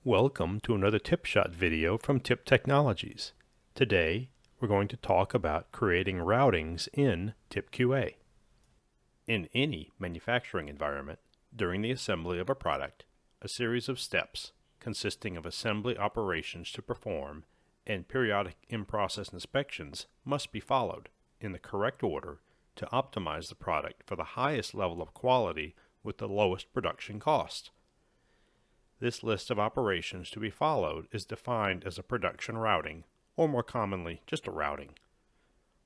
Welcome to another TipShot video from TIP Technologies. Today, we're going to talk about creating routings in TipQA. In any manufacturing environment, during the assembly of a product, a series of steps consisting of assembly operations to perform and periodic in-process inspections must be followed in the correct order to optimize the product for the highest level of quality with the lowest production cost. This list of operations to be followed is defined as a production routing, or more commonly, just a routing.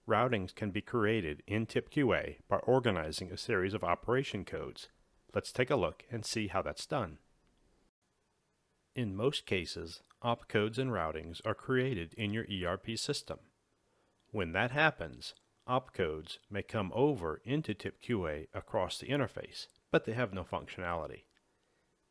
Routings can be created in TipQA by organizing a series of operation codes. Let's take a look and see how that's done. In most cases, opcodes and routings are created in your ERP system. When that happens, opcodes may come over into TipQA across the interface, but they have no functionality.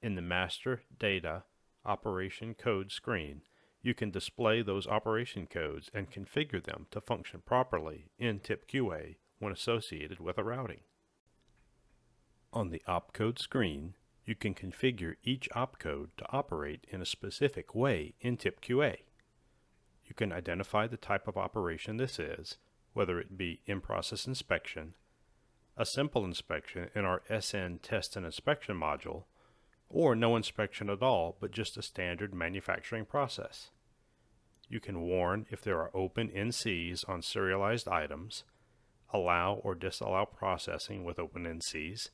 In the Master Data Operation Code screen, you can display those operation codes and configure them to function properly in TipQA when associated with a routing. On the opcode screen, you can configure each opcode to operate in a specific way in TipQA. You can identify the type of operation this is, whether it be in-process inspection, a simple inspection in our SN Test and Inspection module, or no inspection at all, but just a standard manufacturing process. You can warn if there are open NCs on serialized items, allow or disallow processing with open NCs.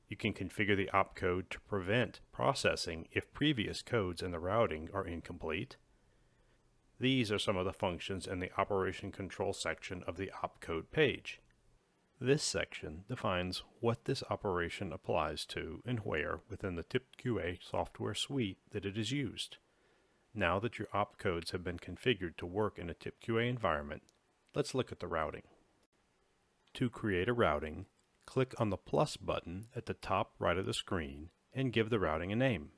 You can configure the opcode to prevent processing if previous codes in the routing are incomplete. These are some of the functions in the Operation Control section of the opcode page. This section defines what this operation applies to and where within the TipQA software suite that it is used. Now that your opcodes have been configured to work in a TipQA environment, let's look at the routing. To create a routing, click on the plus button at the top right of the screen and give the routing a name.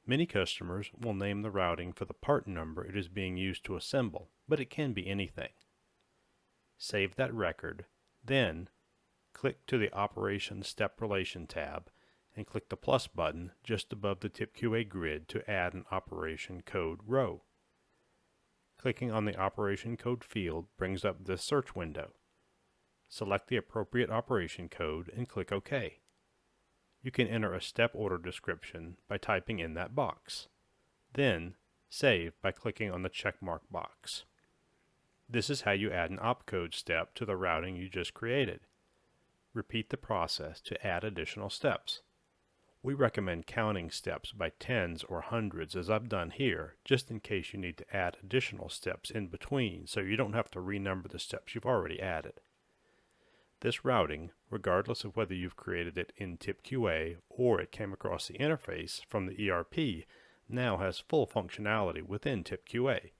Many customers will name the routing for the part number it is being used to assemble, but it can be anything. Save that record. Then, click to the Operation Step Relation tab and click the plus button just above the TipQA grid to add an operation code row. Clicking on the operation code field brings up this search window. Select the appropriate operation code and click OK. You can enter a step order description by typing in that box. Then, save by clicking on the checkmark box. This is how you add an opcode step to the routing you just created. Repeat the process to add additional steps. We recommend counting steps by tens or hundreds as I've done here, just in case you need to add additional steps in between so you don't have to renumber the steps you've already added. This routing, regardless of whether you've created it in TipQA or it came across the interface from the ERP, now has full functionality within TipQA.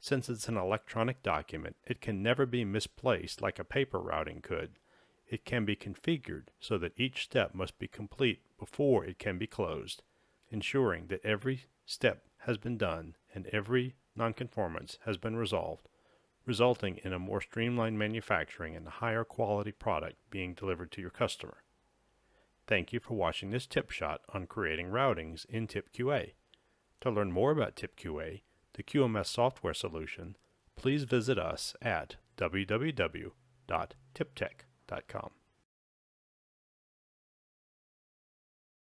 Since it's an electronic document, it can never be misplaced like a paper routing could. It can be configured so that each step must be complete before it can be closed, ensuring that every step has been done and every nonconformance has been resolved, resulting in a more streamlined manufacturing and a higher quality product being delivered to your customer. Thank you for watching this tip shot on creating routings in TipQA. To learn more about TipQA, the QMS software solution, please visit us at www.tiptech.com.